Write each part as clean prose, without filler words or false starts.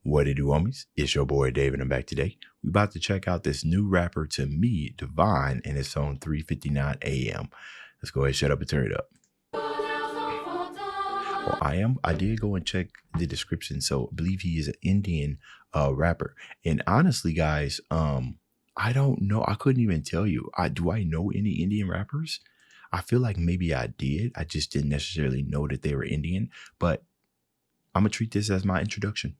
What it do, homies? It's your boy David. I'm back today. We about to check out this new rapper to me, Divine, and it's on 3:59 a.m. Let's go ahead, shut up and turn it up. Well, I did go and check the description, so I believe he is an Indian rapper. And honestly, guys, I don't know. I couldn't even tell you. Do I know any Indian rappers? I feel like maybe I did. I just didn't necessarily know that they were Indian, but I'm gonna treat this as my introduction.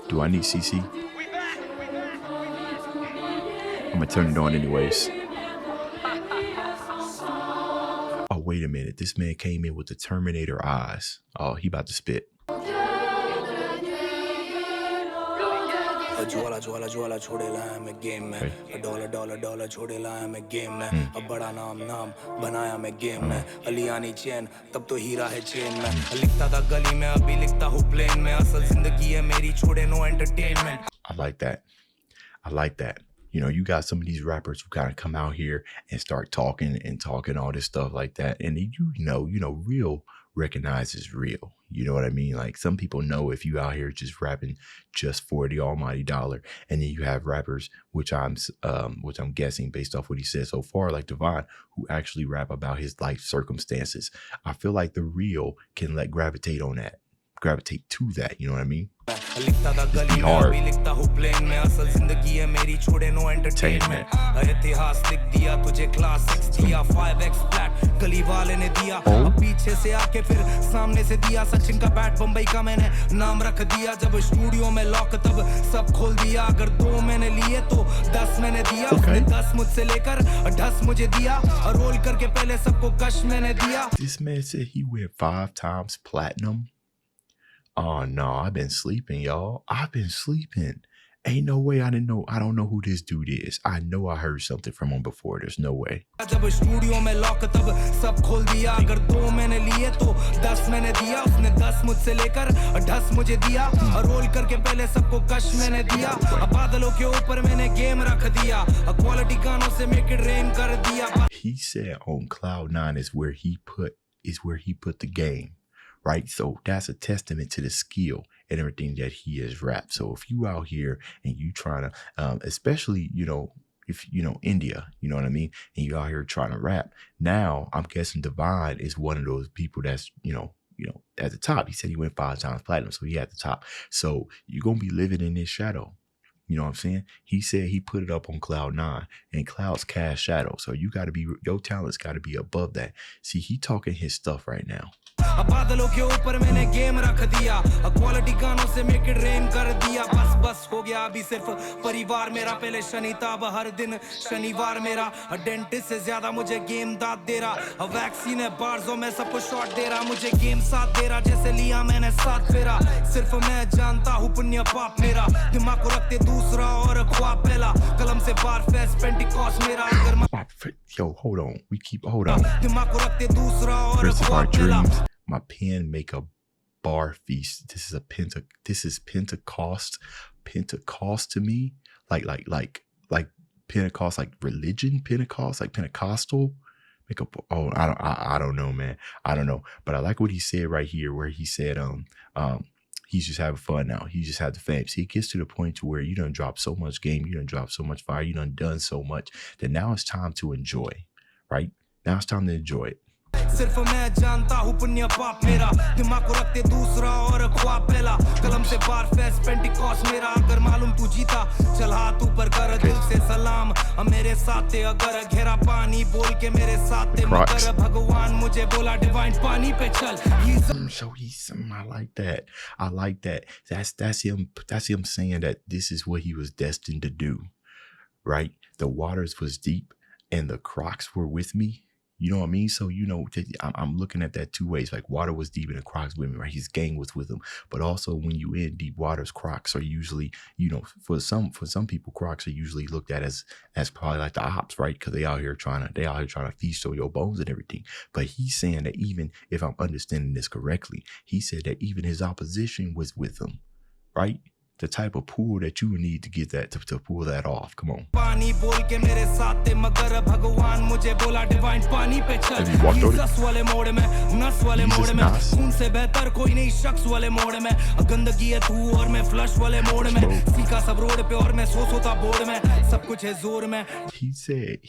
Do I need CC? I'm gonna turn it on anyways. Oh, wait a minute. This man came in with the Terminator eyes. Oh, he about to spit. ज्वाला ज्वाला ज्वाला छोड़े लाया मैं game में dollar dollar dollar छोड़े लाया मैं game में अब बड़ा नाम नाम बनाया मैं गेम में अलियानी चैन तब तो हीरा है चेन में लिखता था गली में अभी लिखता हूँ प्लेन में असल जिंदगी है मेरी छोड़े no entertainment. I like that. I like that. You know, you got some of these rappers who kind of come out here and start talking all this stuff like that. And you know, real recognizes real. You know what I mean? Like some people know if you out here just rapping just for the almighty dollar, and then you have rappers, which I'm guessing based off what he said so far, like Divine, who actually rap about his life circumstances. I feel like the real can gravitate to that. You know what I mean? लिखता था गली में अभी लिखता हूँ plane में असल जिंदगी है मेरी छोड़े नो एंटरटेनमेंट इतिहास लिख दिया तुझे क्लास 6 दिया 5x फ्लैट गली वाले ने दिया अब पीछे से आके फिर सामने से दिया सचिन का बैट बम्बई का मैंने नाम रख दिया जब स्टूडियो में लॉक तब सब खोल दिया अगर 2 मैंने लिए तो 10 मैंने दिया उसने 10 मुझसे लेकर 10 मुझे दिया और रोल करके पहले सबको कश मैंने दिया. This man said he went 5 times platinum. Oh no, I've been sleeping, y'all. I've been sleeping. Ain't no way I don't know who this dude is. I know I heard something from him before. There's no way. जब studio में lock तब सब खोल दिया अगर 2 मैंने लिए तो 10 मैंने दिया उसने 10 मुझसे लेकर 10 मुझे दिया और रोल करके पहले सबको कश मैंने दिया अब बादलों के ऊपर मैंने गेम रख दिया क्वालिटी गानों से मेक इट रेन कर दिया. He said on Cloud 9 is where he put the game. Right, so that's a testament to the skill and everything that he has rapped. So if you out here and you trying to, especially if India, you know what I mean, and you out here trying to rap, now I'm guessing Divine is one of those people that's at the top. He said he went 5 times platinum, so he at the top. So you're gonna be living in this shadow. You know what I'm saying? He said he put it up on Cloud 9, and Cloud's cast shadow. So your talent's got to be above that. See, he talking his stuff right now. बादलों के ऊपर मैंने game रख दिया quality गानों से make it rain कर दिया बस हो गया अभी सिर्फ परिवार मेरा पहले शनिताब हर दिन शनिवार मेरा डेंटिस्ट से ज्यादा मुझे गेम दाद दे रहा वैक्सीन है बार्जों में सबको शॉट दे रहा मुझे गेम साथ दे रहा जैसे लिया मैंने साथ फेरा सिर्फ मैं जानता हूँ पुण्य पाप मेरा दिमाग को रखते दूसरा और ख्वाब पहला कलम से बार फेस पेंटिकॉस्ट मेरा अगर yo hold on दिमाग को रखते दूसरा और ख्वाब पहला. My pen make a bar feast. This is Pentecost to me. Like Pentecost, like religion, Pentecost, like Pentecostal. I don't know, man. I don't know. But I like what he said right here, where he said, he's just having fun now. He just had the fame. See, it gets to the point to where you done dropped so much game, you done dropped so much fire, you done so much that now it's time to enjoy, right? Now it's time to enjoy it. सिर्फ मैं जानता हूँ पुण्य पाप मेरा दिमाग को रखते दूसरा और ख्वाब पहला कलम से बार फेस पेंटिकॉस्ट मेरा अगर मालूम तू जीता चल हाथ ऊपर कर दिल से सलाम मेरे साथ थे अगर घेरा पानी बोल के मेरे साथ थे मगर भगवान मुझे बोला डिवाइन पानी पे चल. So I like that. That's him saying that this is what he was destined to do, right? The waters was deep and the Crocs were with me. You know what I mean? So, I'm looking at that 2 ways. Like water was deep and the Crocs with me, right? His gang was with him. But also when you in deep waters, Crocs are usually, for some people, Crocs are usually looked at as probably like the ops, right? Because they out here trying to feast on your bones and everything. But he's saying that even if I'm understanding this correctly, he said that even his opposition was with him, right? the type of pull that you would need to get that to pull that off. Come on. पानी बोल के मेरे साथ थे मगर भगवान मुझे बोला डिवाइन पानी पे चल जीसस वाले मोड़ में नस वाले मोड़ में खून से बेहतर कोई नहीं शख्स वाले मोड़ में गंदगी है तू और मैं फ्लश वाले मोड़ में सीखा सब रोड पे और मैं सोता बोर्ड में सब कुछ है जोर में. He said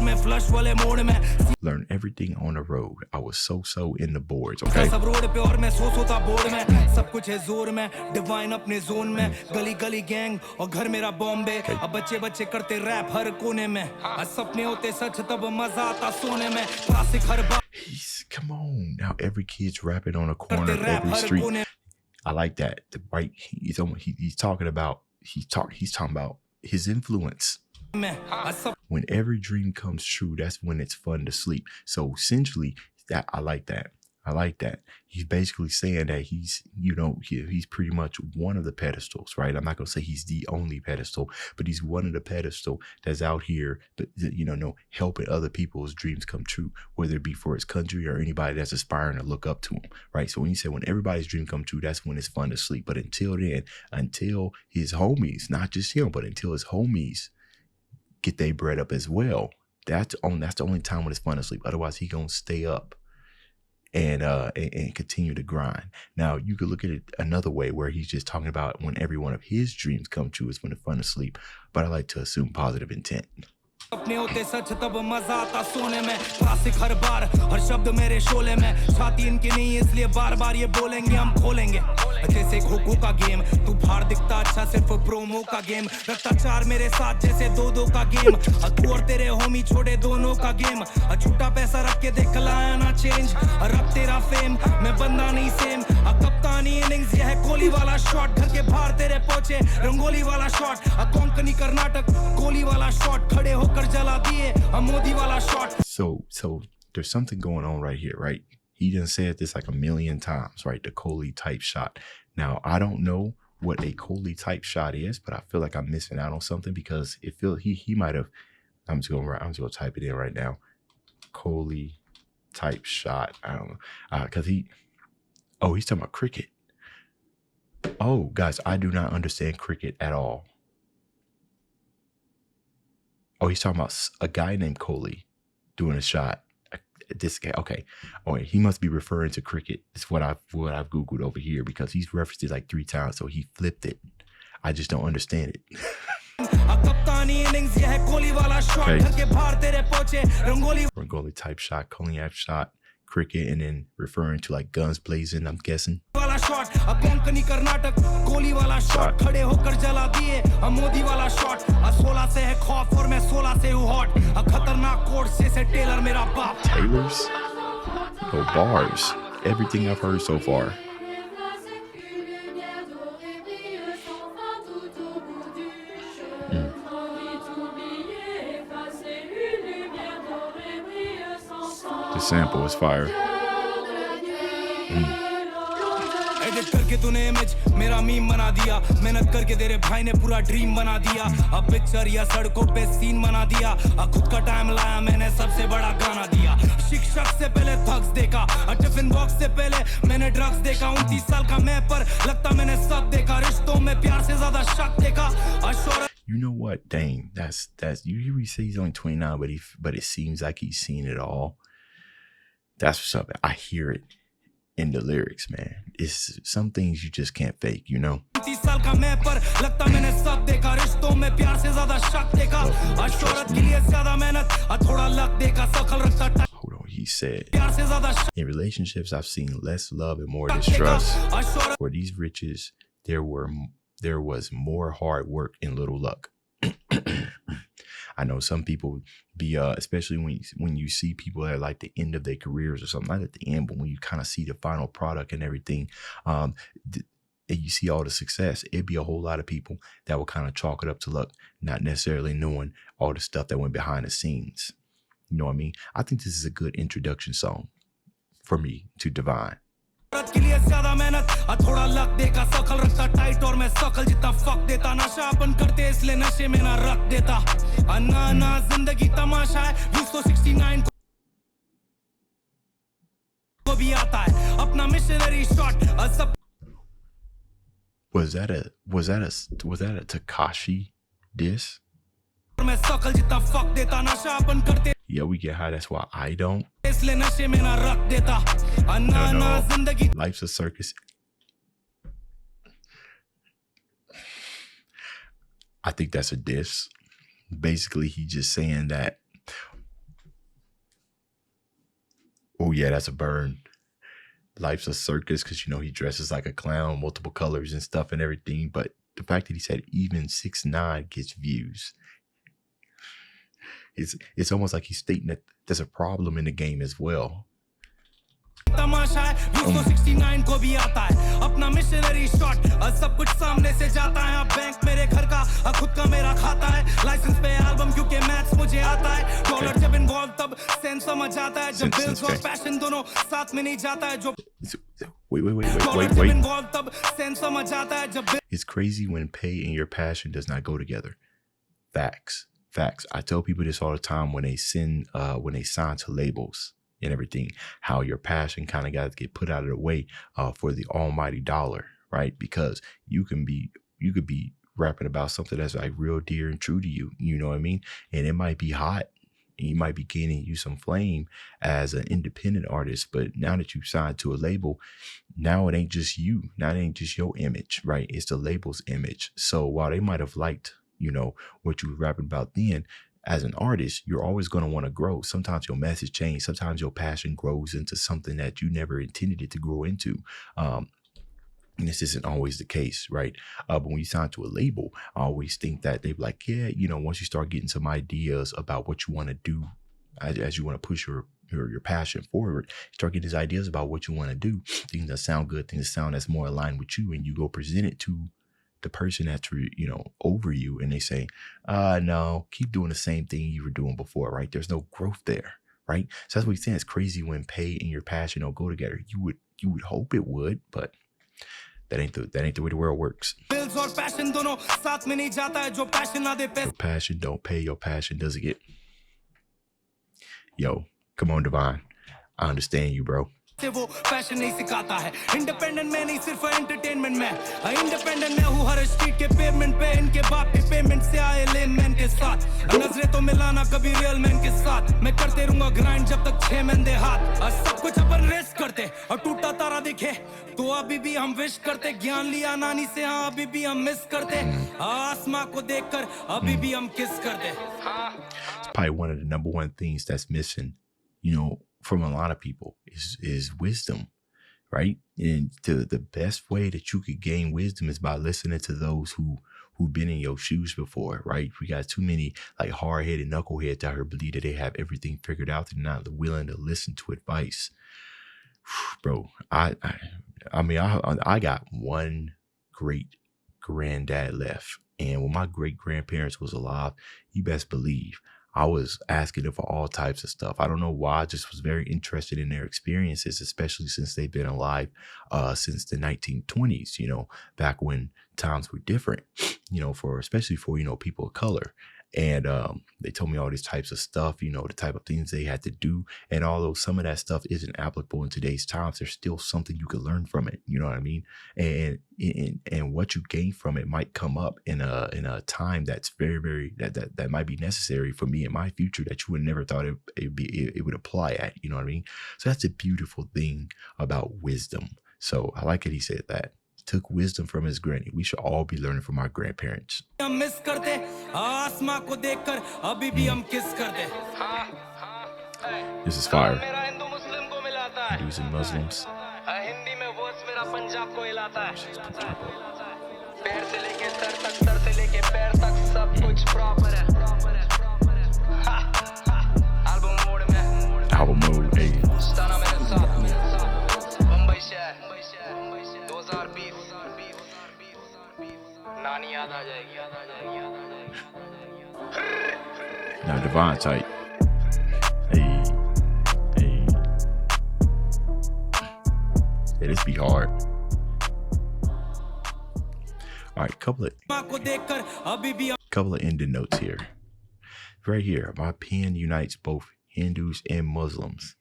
मैं फ्लश वाले मोड़ में learn everything on the road. I was so in the boards. Okay. सब रोड पे और मैं सोता बोर्ड में सब कुछ है जोर में डिवाइन अपने जोन में गली गली गैंग और घर मेरा बॉम्बे अब बच्चे बच्चे करते रैप हर कोने में सपने होते सच तब मजा आता सोने में classic her bar. Come on now, every kid's rapping on a corner of every street. I like that. The right, he's talking about his influence. When every dream comes true, that's when it's fun to sleep. So essentially, I like that. I like that. He's basically saying that he's pretty much one of the pedestals, right? I'm not going to say he's the only pedestal, but he's one of the pedestal that's out here, helping other people's dreams come true, whether it be for his country or anybody that's aspiring to look up to him, right? So when you say when everybody's dream come true, that's when it's fun to sleep. But until then, until his homies, not just him, but until his homies get their bread up as well, that's the only time when it's fun to sleep. Otherwise, he gonna stay up and continue to grind. Now, you could look at it another way where he's just talking about when every one of his dreams come true is when it's fun to sleep. But I like to assume positive intent. अपने होते सच तब मजा आता सोने में classic हर बार हर शब्द मेरे शोले में छाती इनकी नहीं इसलिए बार बार ये बोलेंगे हम खोलेंगे जैसे खो का गेम तू बाहर दिखता अच्छा सिर्फ प्रोमो का गेम रखता चार मेरे साथ जैसे दो का गेम तू और तेरे होमी छोड़े दोनों का गेम झूठा पैसा रख के देख लाया ना चेंज रब तेरा फेम मैं बंदा नहीं सेम कप्तानी इनिंग्स ये है कोहली वाला शॉट घर के बाहर तेरे पहुंचे रंगोली वाला शॉट कोंकणी कर्नाटक कोहली वाला शॉट खड़े होकर जला दिए मोदी वाला shot. So there's something going on right here, right? He done said this like a million times, right? The Kohli type shot. Now, I don't know what a Kohli type shot is, but I feel like I'm missing out on something because it feels he might have. I'm just gonna type it in right now. Kohli type shot. I don't know because he's talking about cricket. Oh, guys, I do not understand cricket at all. Oh, he's talking about a guy named Kohli doing a shot. This guy, okay. Oh, he must be referring to cricket. It's what I've Googled over here because he's referenced it like 3 times, so he flipped it. I just don't understand it. Okay. Rangoli type shot, Kohli shot, cricket, and then referring to like guns blazing, I'm guessing. Shot Konkani Karnataka Kohli वाला shot खड़े होकर जला दिए मोदी वाला shot 16 से है खौफ और मैं 16 से हूँ हॉट खतरनाक कोर्स से टेलर मेरा बाप. Taylors? No bars. Everything I've heard so far. The sample is fire. Edit करके तूने इमेज मेरा मीम बना दिया मेहनत करके तेरे भाई ने पूरा ड्रीम बना दिया अब पिक्चर या सड़कों पे सीन बना दिया खुद का टाइम लाया मैंने सबसे बड़ा गाना दिया शिक्षक से पहले थग्स देखा टिफिन बॉक्स से पहले मैंने ड्रग्स देखा 29 साल का मैं पर लगता मैंने सब देखा रिश्तों में प्यार से ज्यादा शक देखा assure. You know what, dang, that's you hear he say he's only 29 but it seems like he's seen it all. That's what's up. I hear it in the lyrics, man. It's some things you just can't fake, you know. Hold on, he said, in relationships, I've seen less love and more distrust. For these riches, there was more hard work and little luck. I know some people be, especially when you see people at like the end of their careers or something, not at the end, but when you kind of see the final product and everything, and you see all the success, it'd be a whole lot of people that will kind of chalk it up to luck, not necessarily knowing all the stuff that went behind the scenes. You know what I mean? I think this is a good introduction song for me to Divine. के लिए ज्यादा मेहनत थोड़ा luck देखा सकल रखता tight और मैं सकल जितना फक देता नशा अपन करते इसलिए नशे में ना रख देता अन्ना जिंदगी तमाशा है 269 को भी आता है अपना मिशनरी शॉट सब. Was that a Takashi diss? Yeah, we get high, that's why I don't. No. Life's a circus. I think that's a diss. Basically, he just saying that, oh yeah, that's a burn. Life's a circus, because you know he dresses like a clown, multiple colors and stuff and everything. But the fact that he said even 6ix9ine gets views, it's almost like he's stating that there's a problem in the game as well. तमाशा है 69 को भी आता है अपना missionary shot सब कुछ सामने से जाता है बैंक मेरे घर का खुद का मेरा खाता है लाइसेंस पे एल्बम क्योंकि मैथ्स मुझे आता है डॉलर जब इन्वॉल्व तब सेंस समझ आता है जब बिल्स और पैशन दोनों साथ में नहीं जाता है जो wait तब सेंस समझ आता है जब It's crazy when pay and your passion does not go together. Facts. I tell people this all the time when they sign to labels and everything, how your passion kind of got to get put out of the way for the almighty dollar, right? Because you could be rapping about something that's like real dear and true to you, you know what I mean? And it might be hot and you might be gaining you some flame as an independent artist, but now that you signed to a label, now it ain't just you, now it ain't just your image, right? It's the label's image. So while they might have liked, you know, what you were rapping about then, as an artist, you're always going to want to grow. Sometimes your message changes. Sometimes your passion grows into something that you never intended it to grow into. And this isn't always the case, right? But when you sign to a label, I always think that they're like, yeah, you know, once you start getting some ideas about what you want to do, as you want to push your passion forward, you start getting these ideas about what you want to do, things that sound good, things that sound that's more aligned with you, and you go present it to the person that's, you know, over you, and they say, no, keep doing the same thing you were doing before, right? There's no growth there, right? So that's what he's saying. It's crazy when pay and your passion don't go together. You would hope it would, but that ain't the way the world works. Your passion don't pay, your passion doesn't get. Yo, come on, Divine. I understand you, bro. वो fashion नहीं सिखाता है independent में नहीं सिर्फ entertainment में independent मैं हूँ हर स्ट्रीट के पेमेंट पे इनके बाप के पेमेंट से आए लेन मैन के साथ नजरें तो मिलाना कभी रियल मैन के साथ मैं करते रहूंगा ग्राइंड जब तक 6 महीने दे हाथ और सब कुछ अपन रेस करते और टूटा तारा दिखे तो अभी भी हम विश करते ज्ञान लिया नानी से हाँ अभी भी हम मिस करते आसमां को देखकर अभी भी हम किस करते. It's probably one of the number one things that's missing, you know, from a lot of people is wisdom, right? And the best way that you could gain wisdom is by listening to those who've been in your shoes before, right? We got too many like hard-headed knuckleheads out here believe that they have everything figured out. They're not willing to listen to advice. Bro, I mean, I got one great granddad left, and when my great grandparents was alive, you best believe I was asking them for all types of stuff. I don't know why. I just was very interested in their experiences, especially since they've been alive since the 1920s, you know, back when times were different, you know, especially for, you know, people of color. And they told me all these types of stuff, you know, the type of things they had to do. And although some of that stuff isn't applicable in today's times, there's still something you can learn from it. You know what I mean? And what you gain from it might come up in a time that's very, very, that might be necessary for me in my future that you would never thought it would apply at, you know what I mean? So that's a beautiful thing about wisdom. So I like it. He said that. Took wisdom from his granny. We should all be learning from our grandparents. This is fire. Hindus and Muslims. Album mode, hey. Now Divine tight. Hey. Yeah, this be hard. All right, couple of ending notes here. Right here, my pen unites both Hindus and Muslims.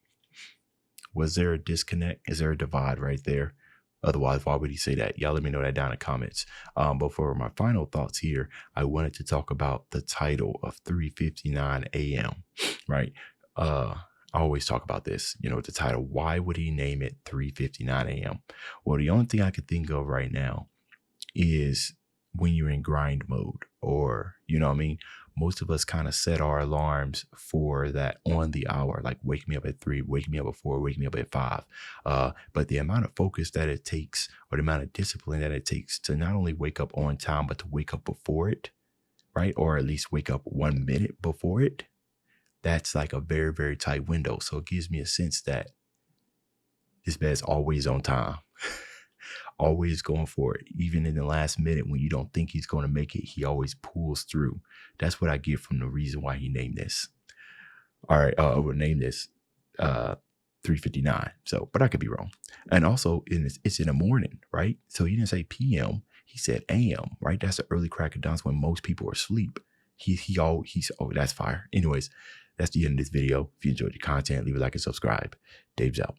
Was there a disconnect? Is there a divide right there? Otherwise, why would he say that? Y'all let me know that down in the comments. But for my final thoughts here, I wanted to talk about the title of 3:59 a.m., right? I always talk about this, you know, the title. Why would he name it 3:59 a.m.? Well, the only thing I could think of right now is when you're in grind mode, or, you know what I mean? Most of us kind of set our alarms for that on the hour, like wake me up at 3, wake me up at 4, wake me up at 5. But the amount of focus that it takes, or the amount of discipline that it takes to not only wake up on time, but to wake up before it, right? Or at least wake up 1 minute before it. That's like a very, very tight window. So it gives me a sense that this bed's always on time. Always going for it. Even in the last minute when you don't think he's going to make it, he always pulls through. That's what I get from the reason why he named this. All right, we'll name this 3:59. So, but I could be wrong. And also, it's in the morning, right? So he didn't say PM. He said AM, right? That's the early crack of dawn when most people are asleep. He's that's fire. Anyways, that's the end of this video. If you enjoyed the content, leave a like and subscribe. Dave's out.